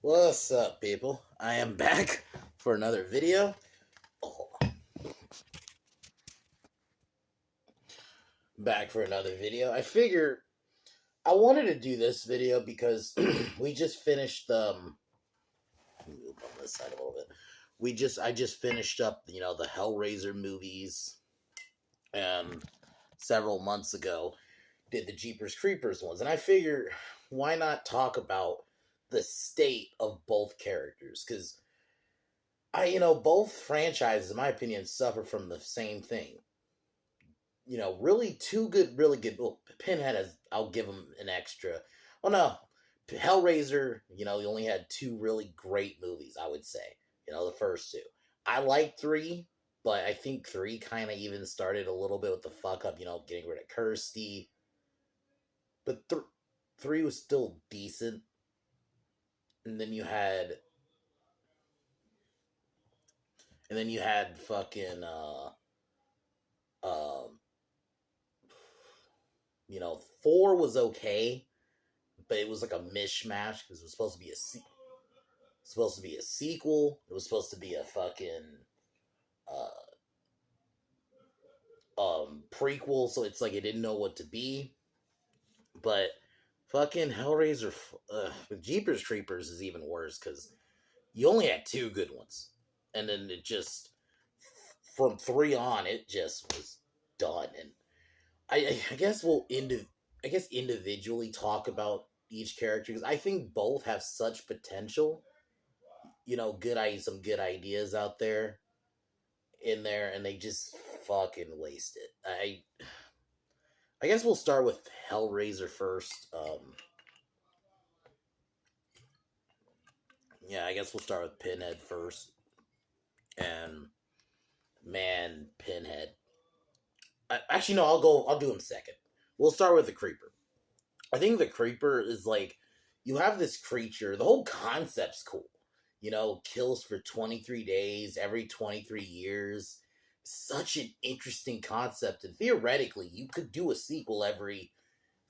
What's up, people? I am back for another video. Oh, back for another video. I figure I wanted to do this video because we just finished. Let me move on this side a little bit. I just finished up, the Hellraiser movies, and several months ago did the Jeepers Creepers ones, and I figure why not talk about the state of both characters because both franchises, in my opinion, suffer from the same thing. Really two good, really good. Well, Pinhead has, I'll give him an extra. Oh no, Hellraiser, he only had two really great movies, I would say. The first two. I like three, but I think three kind of even started a little bit with the fuck up, getting rid of Kirsty. But three was still decent. And then you had fucking um 4 was okay, but it was like a mishmash because it was supposed to be a sequel. It was supposed to be a fucking prequel, so it's like it didn't know what to be. But fucking Hellraiser with Jeepers Creepers is even worse because you only had two good ones, and then it just from 3 on it just was done. And I guess individually talk about each character because I think both have such potential. Some good ideas out there in there, and they just fucking waste it. I guess we'll start with Hellraiser first. Yeah, I guess we'll start with Pinhead first. And man, Pinhead. Actually, no, I'll do him second. We'll start with the Creeper. I think the Creeper is like you have this creature. The whole concept's cool. Kills for 23 days every 23 years. Such an interesting concept, and theoretically, you could do a sequel every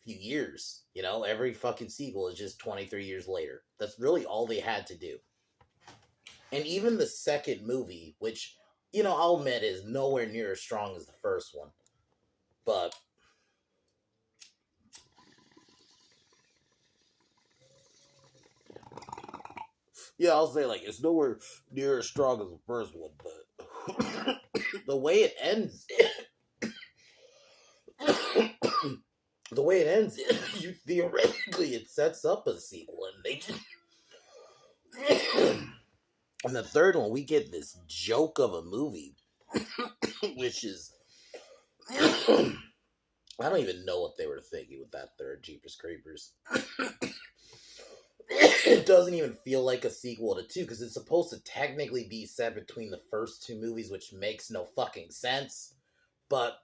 few years. Every fucking sequel is just 23 years later. That's really all they had to do. And even the second movie, which, I'll admit is nowhere near as strong as the first one, but yeah, I'll say like it's nowhere near as strong as the first one, but the way it ends, the way it ends, theoretically it sets up a sequel, and they just. And the third one, we get this joke of a movie, which is. I don't even know what they were thinking with that third Jeepers Creepers. It doesn't even feel like a sequel to 2 because it's supposed to technically be set between the first 2 movies, which makes no fucking sense. But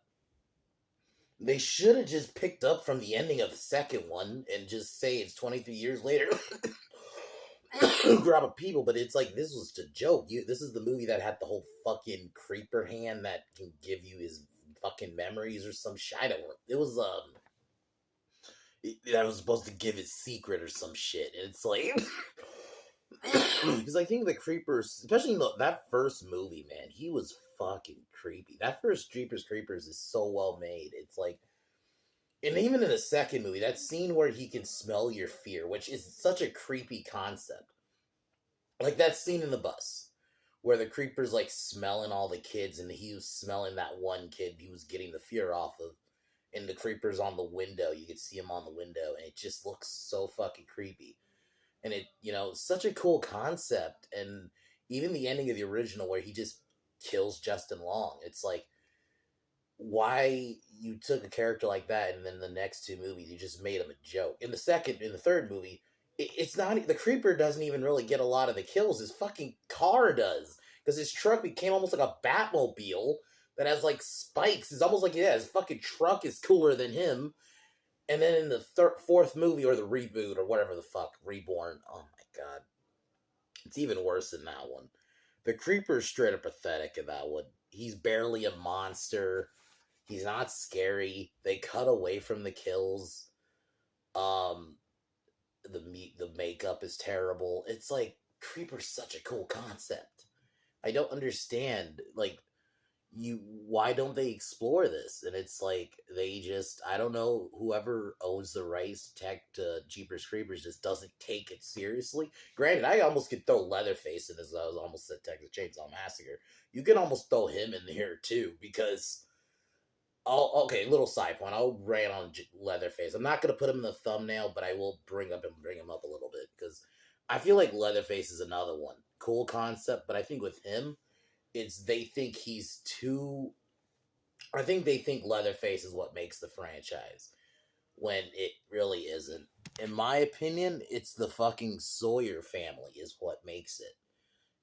they should have just picked up from the ending of the second one and just say it's 23 years later. Grab a people, but it's like this was a joke. This is the movie that had the whole fucking creeper hand that can give you his fucking memories or some shit. I don't know. It was that was supposed to give his secret or some shit. And it's like because I think the creepers, especially in that first movie, man, he was fucking creepy. That first Jeepers Creepers is so well made. It's like, and even in the second movie, that scene where he can smell your fear, which is such a creepy concept. Like that scene in the bus where the creeper's like smelling all the kids, and he was smelling that one kid he was getting the fear off of. And the creeper's on the window. You could see him on the window, and it just looks so fucking creepy. And it, such a cool concept. And even the ending of the original where he just kills Justin Long. It's like, why you took a character like that and then the next 2 movies you just made him a joke. In the third movie, it's not, the creeper doesn't even really get a lot of the kills. His fucking car does. Because his truck became almost like a Batmobile that has like spikes. It's almost like, yeah, his fucking truck is cooler than him. And then in the fourth movie, or the reboot, or whatever the fuck, Reborn, oh my god. It's even worse than that one. The Creeper's straight up pathetic in that one. He's barely a monster. He's not scary. They cut away from the kills. the makeup is terrible. It's like Creeper's such a cool concept. I don't understand, like, why don't they explore this? And it's like they just, I don't know, whoever owns the rights to Jeepers Creepers just doesn't take it seriously. Granted, I almost could throw Leatherface in this. I was almost said Texas Chainsaw Massacre. You can almost throw him in here too, because okay, little side point. I'll rant on Leatherface. I'm not gonna put him in the thumbnail, but I will bring him up a little bit, because I feel like Leatherface is another one. Cool concept, but I think with him, it's they think he's too. I think they think Leatherface is what makes the franchise, when it really isn't. In my opinion, it's the fucking Sawyer family is what makes it.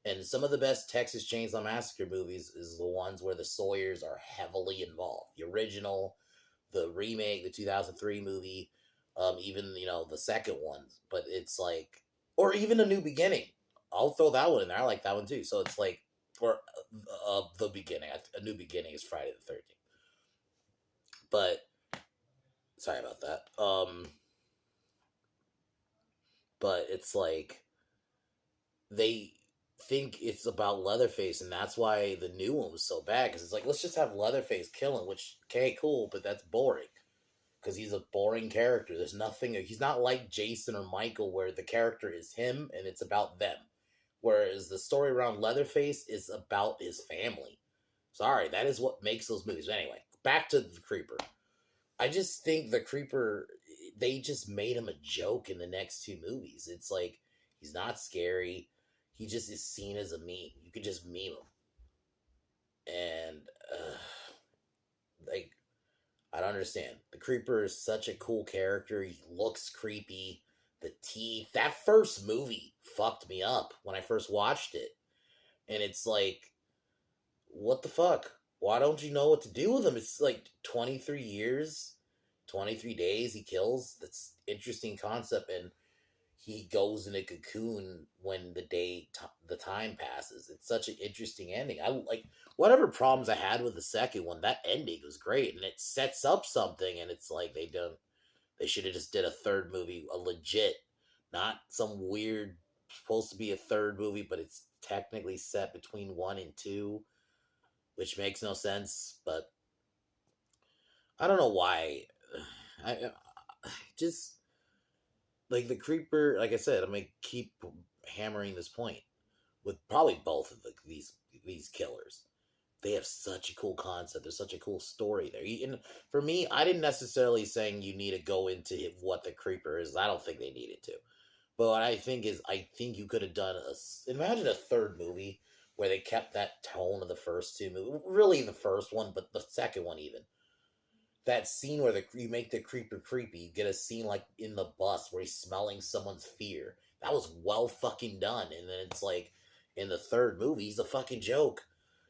And some of the best Texas Chainsaw Massacre movies is the ones where the Sawyers are heavily involved. The original, the remake, the 2003 movie, even, the second one. But it's like, or even A New Beginning. I'll throw that one in there. I like that one too. So it's like, or The Beginning. A New Beginning is Friday the 13th. But, sorry about that. But it's like, they think it's about Leatherface, and that's why the new one was so bad, because it's like, let's just have Leatherface kill him, which, okay, cool, but that's boring, because he's a boring character. There's nothing, he's not like Jason or Michael, where the character is him, and it's about them, whereas the story around Leatherface is about his family. Sorry, that is what makes those movies. But anyway, back to the Creeper. I just think the Creeper, they just made him a joke in the next two movies. It's like, he's not scary. He just is seen as a meme. You could just meme him. And, like, I don't understand. The Creeper is such a cool character. He looks creepy. The teeth. That first movie fucked me up when I first watched it. And it's like, what the fuck? Why don't you know what to do with him? It's like 23 years, 23 days he kills. That's interesting concept. And he goes in a cocoon when the time passes. It's such an interesting ending. I like whatever problems I had with the second one. That ending was great, and it sets up something. And it's like they should have just did a third movie, a legit, not some weird supposed to be a third movie, but it's technically set between 1 and 2, which makes no sense. But I don't know why. I just. Like, the Creeper, like I said, I'm going to keep hammering this point with probably both of these killers. They have such a cool concept. There's such a cool story there. And for me, I didn't necessarily saying you need to go into what the Creeper is. I don't think they needed to. But what I think is, I think you could have done imagine a third movie where they kept that tone of the first two movies. Really the first one, but the second one even. That scene where you make the Creeper creepy, you get a scene like in the bus where he's smelling someone's fear. That was well fucking done. And then it's like, in the third movie, he's a fucking joke.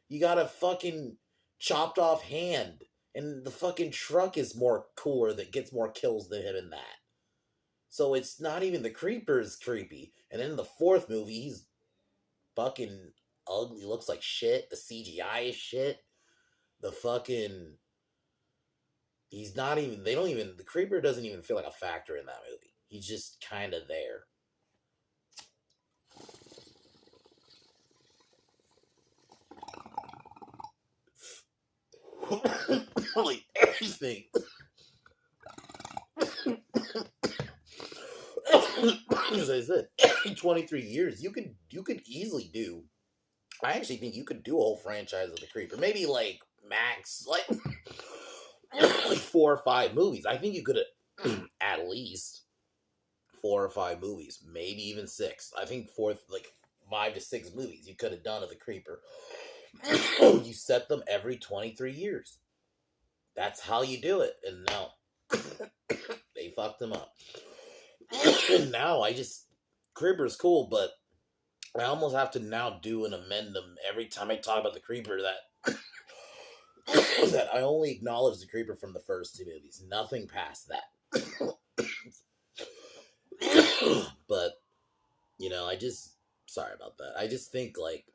You got a fucking chopped off hand, and the fucking truck is more cooler, that gets more kills than him in that. So it's not even the Creeper's creepy. And then in the fourth movie, he's fucking ugly, looks like shit. The CGI is shit. The fucking... He's not even, the Creeper doesn't even feel like a factor in that movie. He's just kind of there. Like, everything. As I said, 23 years, you could easily do, I actually think you could do a whole franchise of the Creeper. Maybe, like, max, like 4 or 5 movies. I think you could have at least 4 or 5 movies, maybe even 6. I think 5 to 6 movies you could have done of the Creeper. You set them every 23 years. That's how you do it. And no, they fucked them up. Now Creeper's cool, but I almost have to now do an amendum every time I talk about the Creeper that that I only acknowledge the Creeper from the first 2 movies. Nothing past that. But, sorry about that. I just think, like,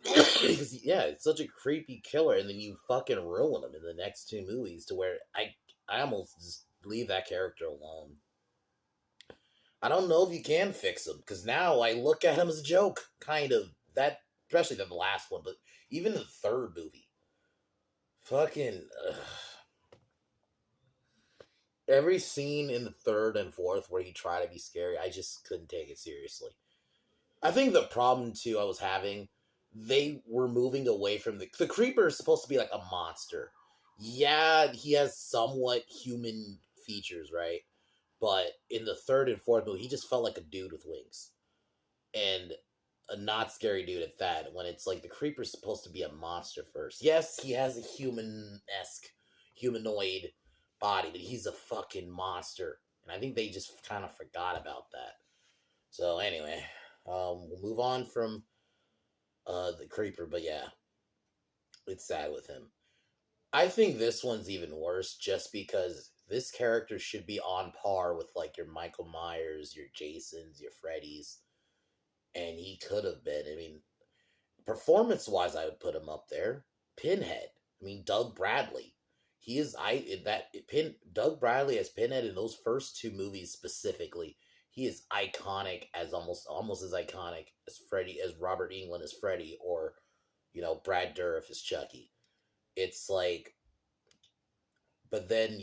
because, yeah, it's such a creepy killer, and then you fucking ruin him in the next 2 movies to where I almost just leave that character alone. I don't know if you can fix him because now I look at him as a joke, kind of that, especially the last one, but even the third movie, fucking every scene in the third and fourth where he tried to be scary, I just couldn't take it seriously. I think the problem too I was having, they were moving away from the creeper is supposed to be like a monster. Yeah, he has somewhat human features, right? But in the third and fourth movie, he just felt like a dude with wings. And a not scary dude at that, when it's like the creeper's supposed to be a monster first. Yes, he has a human-esque, humanoid body, but he's a fucking monster. And I think they just kind of forgot about that. So anyway, we'll move on from the creeper, but yeah, it's sad with him. I think this one's even worse just because this character should be on par with like your Michael Myers, your Jasons, your Freddys, and he could have been. I mean, performance wise, I would put him up there. Pinhead. I mean, Doug Bradley. He is Doug Bradley as Pinhead in those first two movies specifically. He is iconic as almost as iconic as Freddy as Robert Englund as Freddy, or Brad Dourif as Chucky. It's like, but then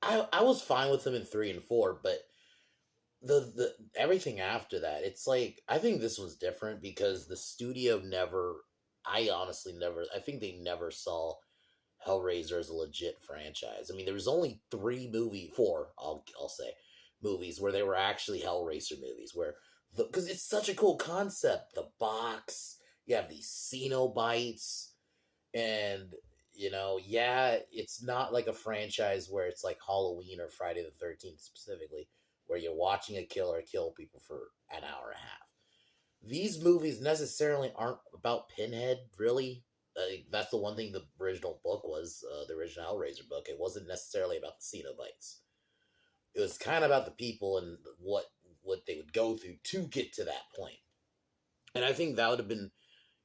I was fine with him in 3 and 4, but the everything after that, it's like I think this was different because the studio never. I honestly never. I think they never saw Hellraiser as a legit franchise. I mean, there was only four. I'll say movies where they were actually Hellraiser movies, where because it's such a cool concept. The box, you have these Cenobites, and yeah, it's not like a franchise where it's like Halloween or Friday the 13th specifically, where you're watching a killer kill people for an hour and a half. These movies necessarily aren't about Pinhead, really. That's the one thing the original book was, the original Hellraiser book. It wasn't necessarily about the Cenobites. It was kind of about the people and what they would go through to get to that point. And I think that would have been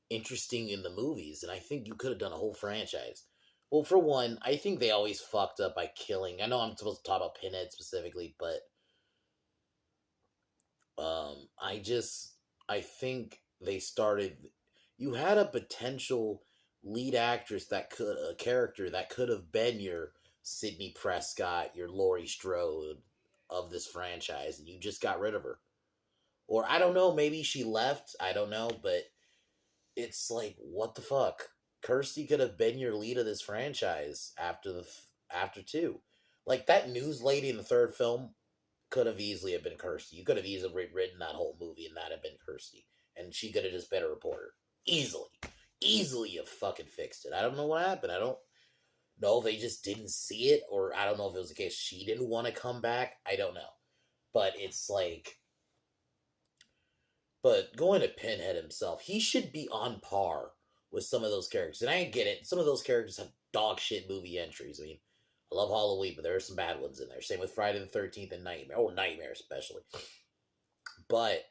interesting in the movies, and I think you could have done a whole franchise. Well, for one, I think they always fucked up by killing. I know I'm supposed to talk about Pinhead specifically, but I think they started. You had a potential lead actress a character that could have been your Sidney Prescott, your Laurie Strode of this franchise, and you just got rid of her. Or I don't know, maybe she left. I don't know, but it's like, what the fuck? Kirsty could have been your lead of this franchise after two. Like that news lady in the third film could have easily have been Kirsty. You could have easily written that whole movie and that have been Kirsty, and she could have just been a reporter easily have fucking fixed it. I don't know what happened. I don't know if they just didn't see it, or I don't know if it was the case she didn't want to come back. I don't know, but it's like. But going to Pinhead himself, he should be on par with some of those characters. And I get it. Some of those characters have dog shit movie entries. I mean, I love Halloween, but there are some bad ones in there. Same with Friday the 13th and Nightmare. Oh, Nightmare especially. But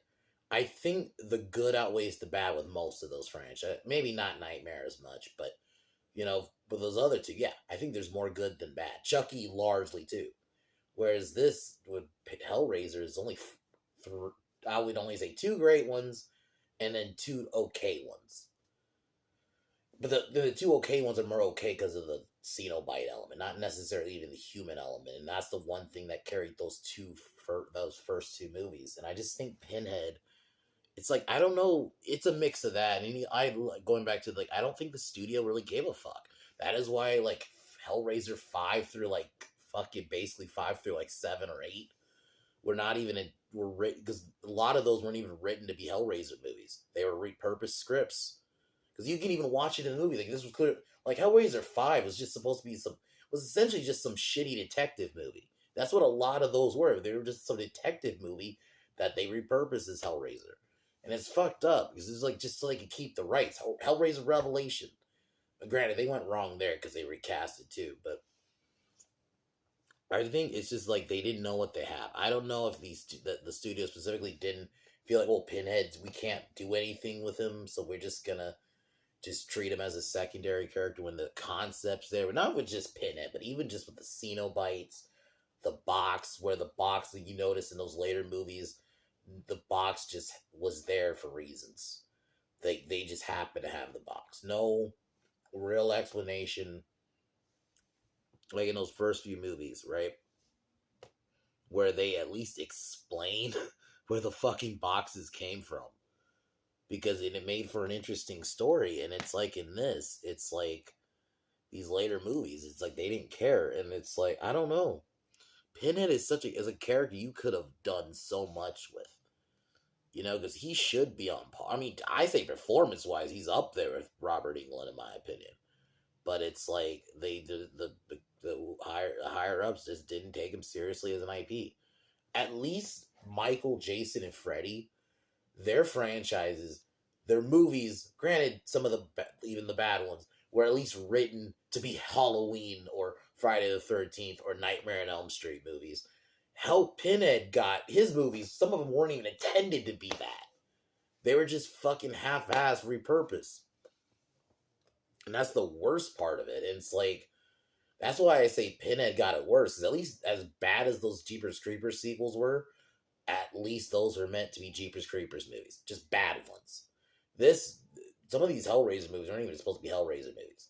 I think the good outweighs the bad with most of those franchises. Maybe not Nightmare as much, but, with those other two, yeah, I think there's more good than bad. Chucky largely, too. Whereas this, with Hellraiser, is only I would only say 2 great ones and then 2 okay ones. But the 2 okay ones are more okay because of the Cenobite element, not necessarily even the human element. And that's the one thing that carried those first 2 movies. And I just think Pinhead, it's like, I don't know, it's a mix of that. And going back to I don't think the studio really gave a fuck. That is why Hellraiser 5 through fucking basically 5 through 7 or 8 were not even were written, because a lot of those weren't even written to be Hellraiser movies. They were repurposed scripts. Because you can even watch it in the movie. This was clear. Hellraiser 5 was just supposed to be was essentially just some shitty detective movie. That's what a lot of those were. They were just some detective movie that they repurposed as Hellraiser. And it's fucked up because it's just so they could keep the rights. Hellraiser Revelation. But granted, they went wrong there because they recast it too. But I think it's just they didn't know what they have. I don't know if the studio specifically didn't feel like, well, Pinhead, we can't do anything with him, so we're just gonna just treat him as a secondary character when the concept's there. Not with just Pinhead, but even just with the Cenobites, the box, where the box that you notice in those later movies, the box just was there for reasons. They just happen to have the box. No real explanation, like in those first few movies, right? Where they at least explain where the fucking boxes came from. Because it made for an interesting story. And it's like in this, it's like these later movies, it's like they didn't care. And it's like, I don't know. Pinhead is such a, as a character you could have done so much with. You know, because he should be on par. I mean, I say performance wise, he's up there with Robert Englund, in my opinion. But it's like the higher ups just didn't take him seriously as an IP. At least Michael, Jason, and Freddy, their franchises, their movies, granted, some of the even the bad ones, were at least written to be Halloween or Friday the 13th or Nightmare on Elm Street movies. Hell, Pinhead got his movies, some of them weren't even intended to be that. They were just fucking half-assed repurposed. And that's the worst part of it. And it's like, that's why I say Pinhead got it worse. Because at least as bad as those Jeepers Creepers sequels were, at least those are meant to be Jeepers Creepers movies. Just bad ones. Some of these Hellraiser movies aren't even supposed to be Hellraiser movies.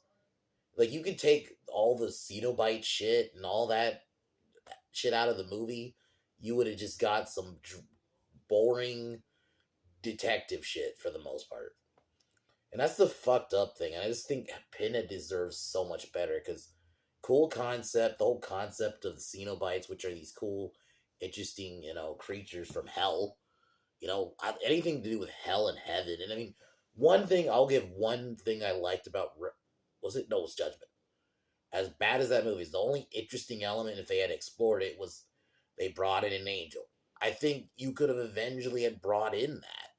Like, you could take all the Cenobite shit and all that shit out of the movie. You would have just got some boring detective shit for the most part. And that's the fucked up thing. I just think Pinhead deserves so much better because cool concept, the whole concept of the Cenobites, which are these cool, interesting, creatures from hell. Anything to do with hell and heaven. And I mean, one thing I liked about, was it? No, it was Judgment. As bad as that movie is, the only interesting element, if they had explored it, was they brought in an angel. I think you could have eventually had brought in that,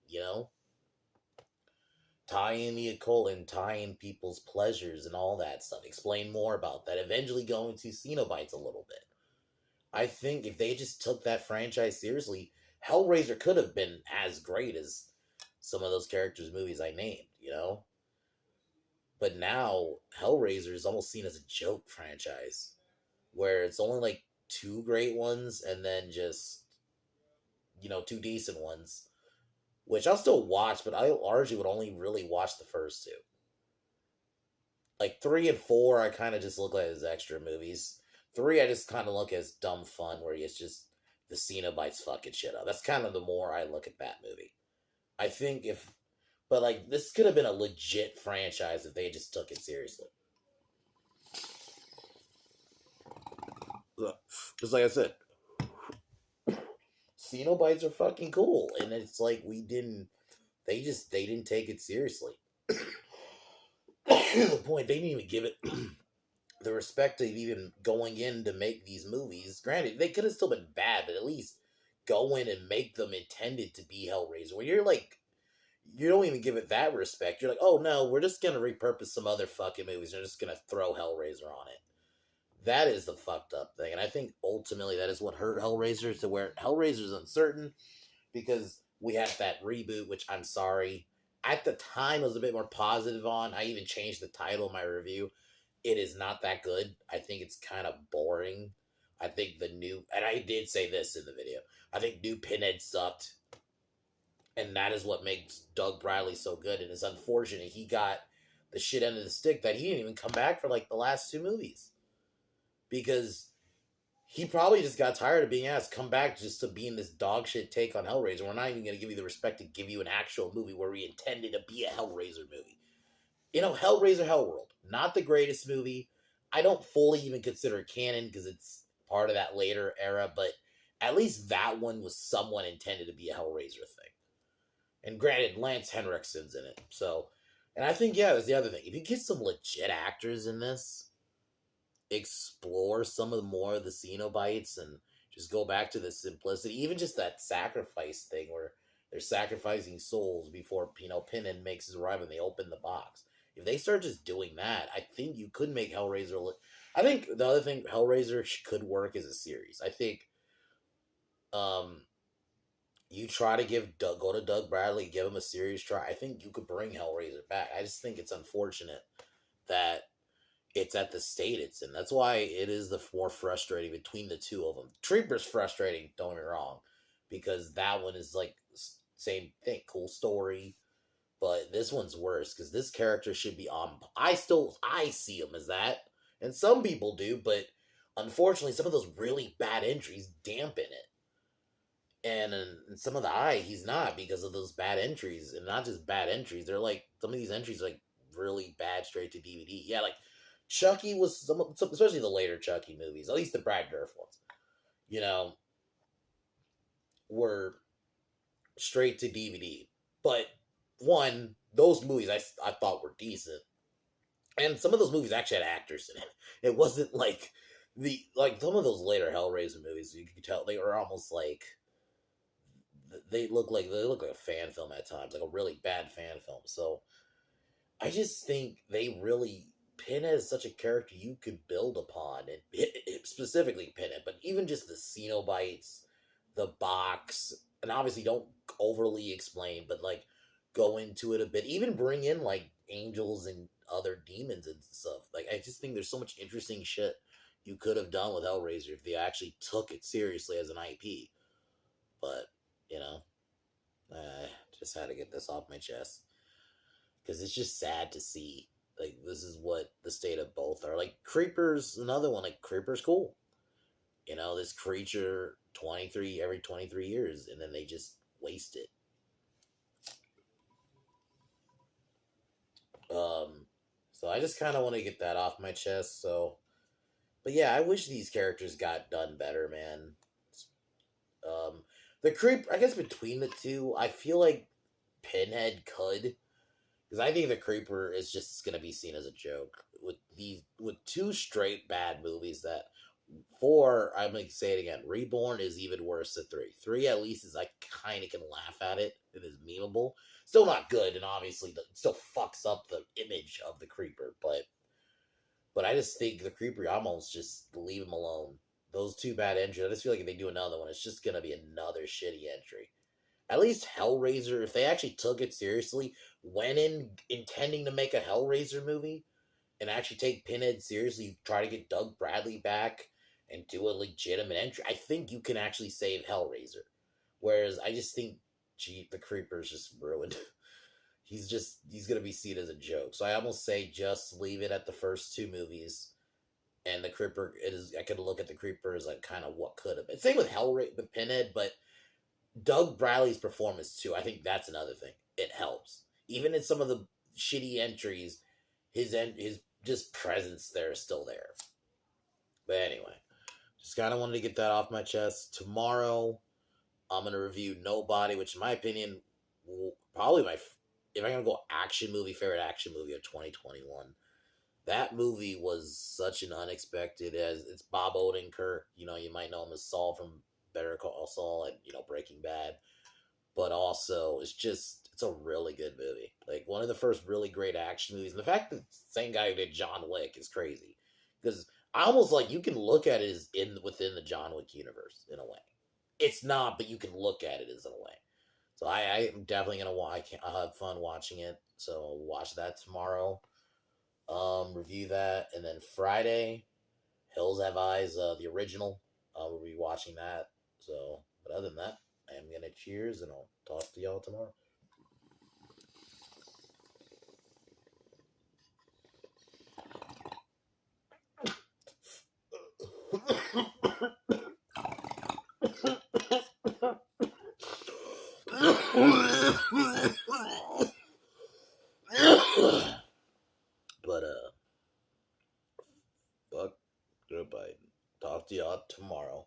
tie in the occult and tie in people's pleasures and all that stuff. Explain more about that. Eventually go into Cenobites a little bit. I think if they just took that franchise seriously, Hellraiser could have been as great as some of those characters' movies I named. But now, Hellraiser is almost seen as a joke franchise, where it's only like 2 great ones and then just, 2 decent ones, which I'll still watch, but I largely would only really watch the first 2. Like 3 and 4, I kind of just look like as extra movies. 3, I just kind of look as dumb fun, where it's just the Cenobites fucking shit up. That's kind of the more I look at that movie. I think but like, this could have been a legit franchise if they just took it seriously. Just like I said, Cenobites are fucking cool, and it's like they didn't take it seriously. The point, they didn't even give it the respect of even going in to make these movies. Granted, they could have still been bad, but at least go in and make them intended to be Hellraiser. Where you're like, you don't even give it that respect. You're like, oh no, we're just gonna repurpose some other fucking movies. We're just gonna throw Hellraiser on it. That is the fucked up thing. And I think ultimately that is what hurt Hellraiser, to where Hellraiser is uncertain, because we had that reboot, which I'm sorry. At the time, I was a bit more positive on. I even changed the title of my review. It is not that good. I think it's kind of boring. I think and I did say this in the video, I think new Pinhead sucked. And that is what makes Doug Bradley so good. And it's unfortunate he got the shit end of the stick that he didn't even come back for like the last 2 movies. Because he probably just got tired of being asked, come back just to be in this dog shit take on Hellraiser. We're not even going to give you the respect to give you an actual movie where we intended to be a Hellraiser movie. Hellraiser Hellworld, not the greatest movie. I don't fully even consider it canon because it's part of that later era, but at least that one was somewhat intended to be a Hellraiser thing. And granted, Lance Henriksen's in it. So, and I think, that's the other thing. If you get some legit actors in this, explore some of the more of the Cenobites and just go back to the simplicity, even just that sacrifice thing where they're sacrificing souls before, Pinhead makes his arrival and they open the box. If they start just doing that, I think you could make Hellraiser I think the other thing, Hellraiser could work as a series. I think, you try to go to Doug Bradley, give him a serious try. I think you could bring Hellraiser back. I just think it's unfortunate that it's at the state it's in. That's why it is the more frustrating between the two of them. Creeper's frustrating, don't get me wrong, because that one is like same thing, cool story. But this one's worse because this character should be on. I see him as that, and some people do, but unfortunately, some of those really bad entries dampen it. And in some of the eye, he's not because of those bad entries, and not just bad entries. They're like some of these entries are like really bad straight to DVD. Yeah, like Chucky was some, especially the later Chucky movies, at least the Brad Dourif ones. You know, were straight to DVD. But one, those movies I thought were decent, and some of those movies actually had actors in it. It wasn't like some of those later Hellraiser movies. You could tell they were almost like they look like a fan film at times, like a really bad fan film. So I just think they really Pinhead is such a character you could build upon, and specifically Pinhead, but even just the Cenobites, the box, and obviously don't overly explain, but like go into it a bit. Even bring in like angels and other demons and stuff. Like I just think there's so much interesting shit you could have done with Hellraiser if they actually took it seriously as an IP. But you know, I just had to get this off my chest because it's just sad to see. Like this is what the state of both are. Like Creeper's another one. Like Creeper's cool. You know, this creature 23 every 23 years, and then they just waste it. So I just kind of want to get that off my chest. So, but yeah, I wish these characters got done better, man. The creep, I guess between the two, I feel like Pinhead could, because I think the Creeper is just gonna be seen as a joke with two straight bad movies. That four, I'm gonna say it again. Reborn is even worse than three. Three at least is I kind of can laugh at it. It is memeable. Still not good, and obviously it still fucks up the image of the Creeper. But I just think the Creeper, almost just leave him alone. Those two bad entries, I just feel like if they do another one, it's just gonna be another shitty entry. At least Hellraiser, if they actually took it seriously, went in intending to make a Hellraiser movie, and actually take Pinhead seriously, try to get Doug Bradley back, and do a legitimate entry, I think you can actually save Hellraiser. Whereas I just think, the Creeper's just ruined. He's gonna be seen as a joke. So I almost say just leave it at the first two movies, and the Creeper I could look at the Creeper as like kind of what could have been. Same with Hellraiser, with Pinhead, but Doug Bradley's performance too. I think that's another thing. It helps, even in some of the shitty entries. His just presence there is still there. But anyway, just kind of wanted to get that off my chest. Tomorrow, I'm gonna review Nobody, which in my opinion, probably if I'm gonna go favorite action movie of 2021. That movie was such an unexpected, as it's Bob Odenkirk. You know, you might know him as Saul from Better Call Saul and Breaking Bad, but also it's a really good movie. Like one of the first really great action movies, and the fact that the same guy who did John Wick is crazy, because I almost like you can look at it as within the John Wick universe in a way. It's not, but you can look at it as in a way. So I am definitely gonna watch. I'll have fun watching it. So I'll watch that tomorrow. Review that, and then Friday, Hills Have Eyes, the original. We'll be watching that. So, but other than that, I am gonna cheers, and I'll talk to y'all tomorrow. But fuck, goodbye. Talk to y'all tomorrow.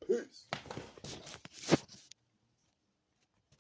Peace.